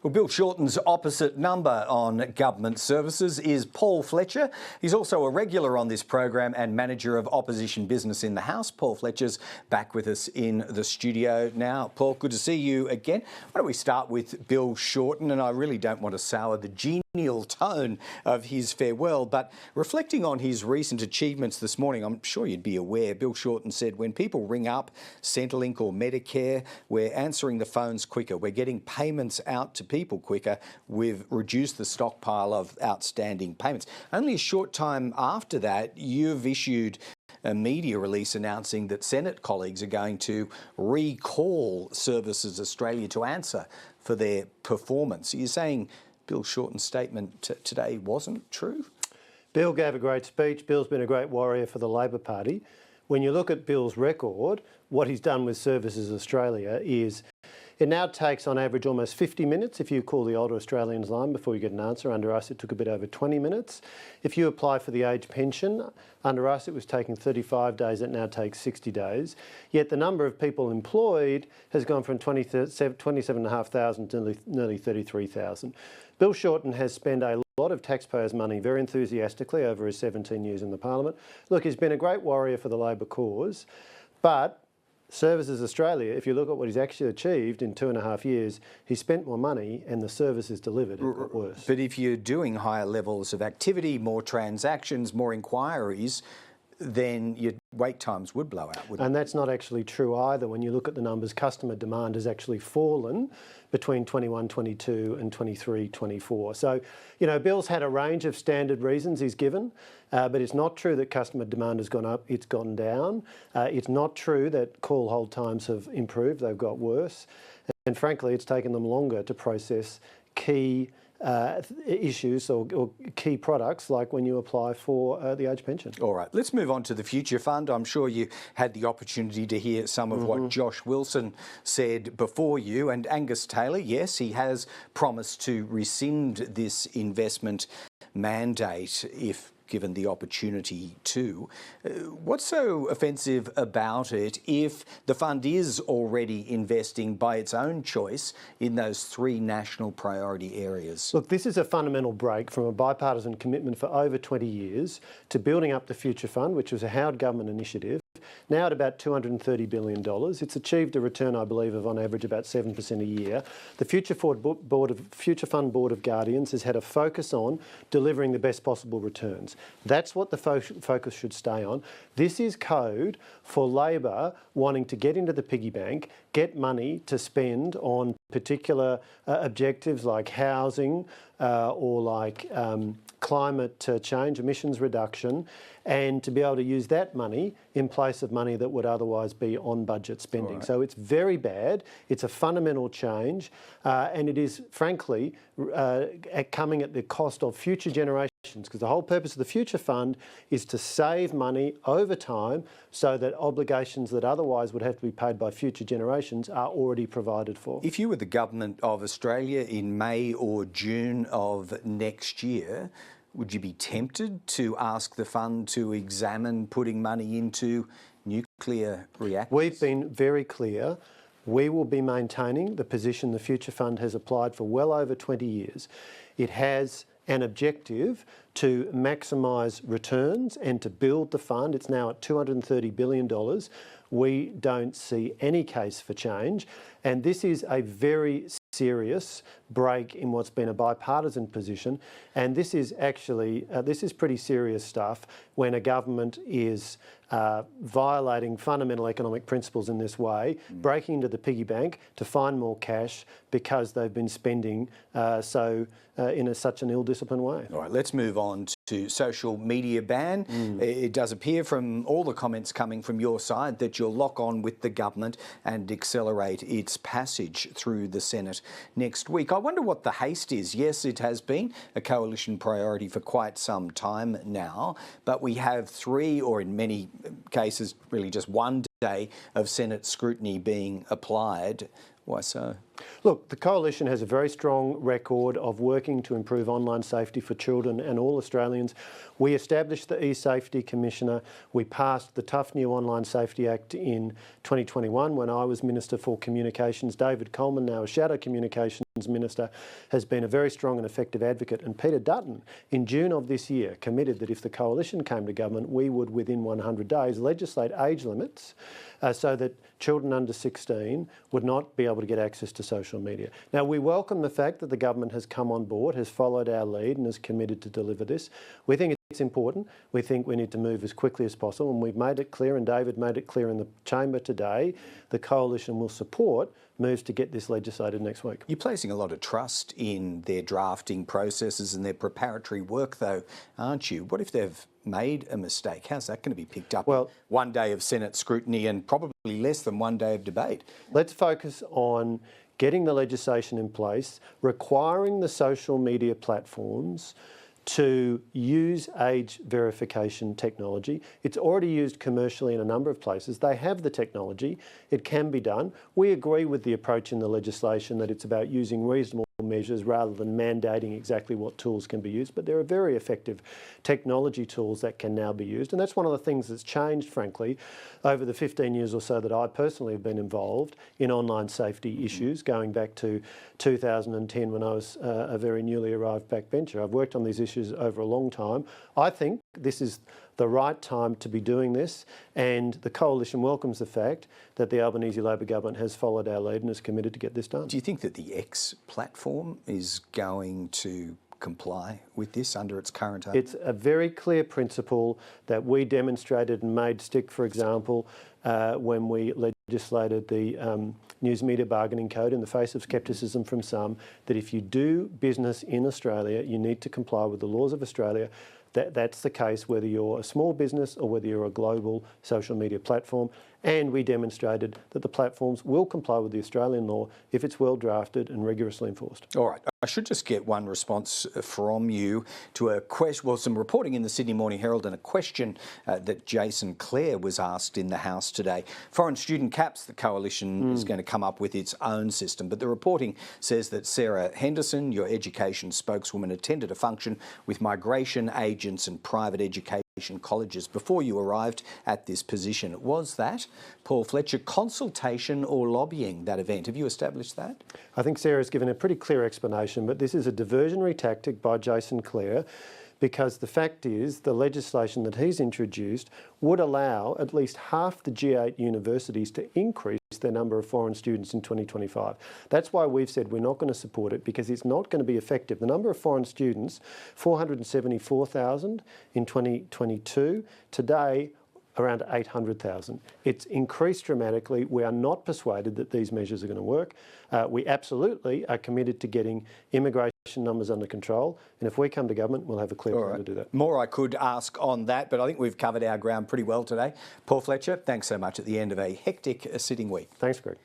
Well, Bill Shorten's opposite number on government services is Paul Fletcher. He's also a regular on this program and manager of opposition business in the House. Paul Fletcher's back with us in the studio now. Paul, good to see you again. Why don't we start with Bill Shorten? And I really don't want to sour the genial tone of his farewell, but reflecting on his recent achievements this morning, I'm sure you'd be aware, Bill Shorten said, when people ring up Centrelink or Medicare, we're answering the phones quicker, we're getting payments out to people quicker, we've reduced the stockpile of outstanding payments. Only a short time after that, you've issued a media release announcing that Senate colleagues are going to recall Services Australia to answer for their performance. Are you saying Bill Shorten's statement today wasn't true? Bill gave a great speech. Bill's been a great warrior for the Labor Party. When you look at Bill's record, what he's done with Services Australia is it now takes on average almost 50 minutes if you call the older Australians line before you get an answer. Under us, it took a bit over 20 minutes. If you apply for the age pension, under us, it was taking 35 days. It now takes 60 days. Yet the number of people employed has gone from 27,500 to nearly 33,000. Bill Shorten has spent a lot of taxpayers' money very enthusiastically over his 17 years in the Parliament. Look, he's been a great warrior for the Labor cause, but Services Australia, if you look at what he's actually achieved in 2.5 years, he spent more money and the service is delivered. It got worse. But if you're doing higher levels of activity, more transactions, more inquiries, then your wait times would blow out, wouldn't it? And that's not actually true either. When you look at the numbers, customer demand has actually fallen between 21-22 and 23-24. So, you know, Bill's had a range of standard reasons he's given, but it's not true that customer demand has gone up, it's gone down. It's not true that call hold times have improved, they've got worse. And frankly, it's taken them longer to process key issues or key products like when you apply for the age pension. All right, let's move on to the Future Fund. I'm sure you had the opportunity to hear some of what Josh Wilson said before you, and Angus Taylor, yes, he has promised to rescind this investment mandate if given the opportunity to. What's so offensive about it if the fund is already investing by its own choice in those 3 national priority areas? Look, this is a fundamental break from a bipartisan commitment for over 20 years to building up the Future Fund, which was a Howard government initiative. Now at about $230 billion. It's achieved a return, I believe, of on average about 7% a year. The Future Fund Board of Guardians has had a focus on delivering the best possible returns. That's what the focus should stay on. This is code for Labor wanting to get into the piggy bank, get money to spend on particular objectives like housing or like climate change, emissions reduction, and to be able to use that money in place of money that would otherwise be on budget spending. Right. So it's very bad. It's a fundamental change, and it is, frankly, coming at the cost of future generations, because the whole purpose of the Future Fund is to save money over time so that obligations that otherwise would have to be paid by future generations are already provided for. If you were the Government of Australia in May or June of next year, would you be tempted to ask the fund to examine putting money into nuclear reactors? We've been very clear. We will be maintaining the position the Future Fund has applied for well over 20 years. It has an objective to maximise returns and to build the fund. It's now at $230 billion. We don't see any case for change. And this is a very serious break in what's been a bipartisan position. And this is actually, this is pretty serious stuff when a government is violating fundamental economic principles in this way, breaking into the piggy bank to find more cash because they've been spending in such an ill-disciplined way. All right, let's move on to social media ban. It does appear from all the comments coming from your side that you'll lock on with the government and accelerate its passage through the Senate next week. I wonder what the haste is. Yes, it has been a coalition priority for quite some time now, but we have 3, or in many cases really just 1 day of Senate scrutiny being applied Why so? Look, the Coalition has a very strong record of working to improve online safety for children and all Australians. We established the eSafety Commissioner. We passed the Tough New Online Safety Act in 2021 when I was Minister for Communications. David Coleman, now a Shadow Communications Minister, has been a very strong and effective advocate. And Peter Dutton, in June of this year, committed that if the Coalition came to government, we would, within 100 days, legislate age limits so that children under 16 would not be able to get access to social media. Now, we welcome the fact that the government has come on board, has followed our lead and is committed to deliver this. We think it's important. We think we need to move as quickly as possible, and we've made it clear, and David made it clear in the chamber today, the Coalition will support moves to get this legislated next week. You're placing a lot of trust in their drafting processes and their preparatory work, though, aren't you? What if they've made a mistake? How's that going to be picked up in 1 day of Senate scrutiny and probably less than 1 day of debate? Let's focus on getting the legislation in place, requiring the social media platforms to use age verification technology. It's already used commercially in a number of places. They have the technology. It can be done. We agree with the approach in the legislation that it's about using reasonable measures rather than mandating exactly what tools can be used, but there are very effective technology tools that can now be used, and that's one of the things that's changed, frankly, over the 15 years or so that I personally have been involved in online safety issues, going back to 2010 when I was a very newly arrived backbencher. I've worked on these issues over a long time. I think this is the right time to be doing this, and the Coalition welcomes the fact that the Albanese Labor government has followed our lead and is committed to get this done. Do you think that the X platform is going to comply with this under its current aim? It's a very clear principle that we demonstrated and made stick, for example, when we legislated the News Media Bargaining Code in the face of scepticism from some, that if you do business in Australia, you need to comply with the laws of Australia. That's the case whether you're a small business or whether you're a global social media platform. And we demonstrated that the platforms will comply with the Australian law if it's well drafted and rigorously enforced. All right. I should just get one response from you to a question, well, some reporting in the Sydney Morning Herald and a question that Jason Clare was asked in the House today. Foreign student caps, the Coalition is going to come up with its own system, but the reporting says that Sarah Henderson, your education spokeswoman, attended a function with migration agents and private education colleges before you arrived at this position. Was that, Paul Fletcher, consultation or lobbying, that event? Have you established that? I think Sarah's given a pretty clear explanation, but this is a diversionary tactic by Jason Clare, because the fact is the legislation that he's introduced would allow at least half the G8 universities to increase their number of foreign students in 2025. That's why we've said we're not going to support it, because it's not going to be effective. The number of foreign students, 474,000 in 2022, today around 800,000. It's increased dramatically. We are not persuaded that these measures are going to work. We absolutely are committed to getting immigration numbers under control, and if we come to government, we'll have a clear plan to do that. More I could ask on that, but I think we've covered our ground pretty well today. Paul Fletcher, thanks so much at the end of a hectic sitting week. Thanks, Greg.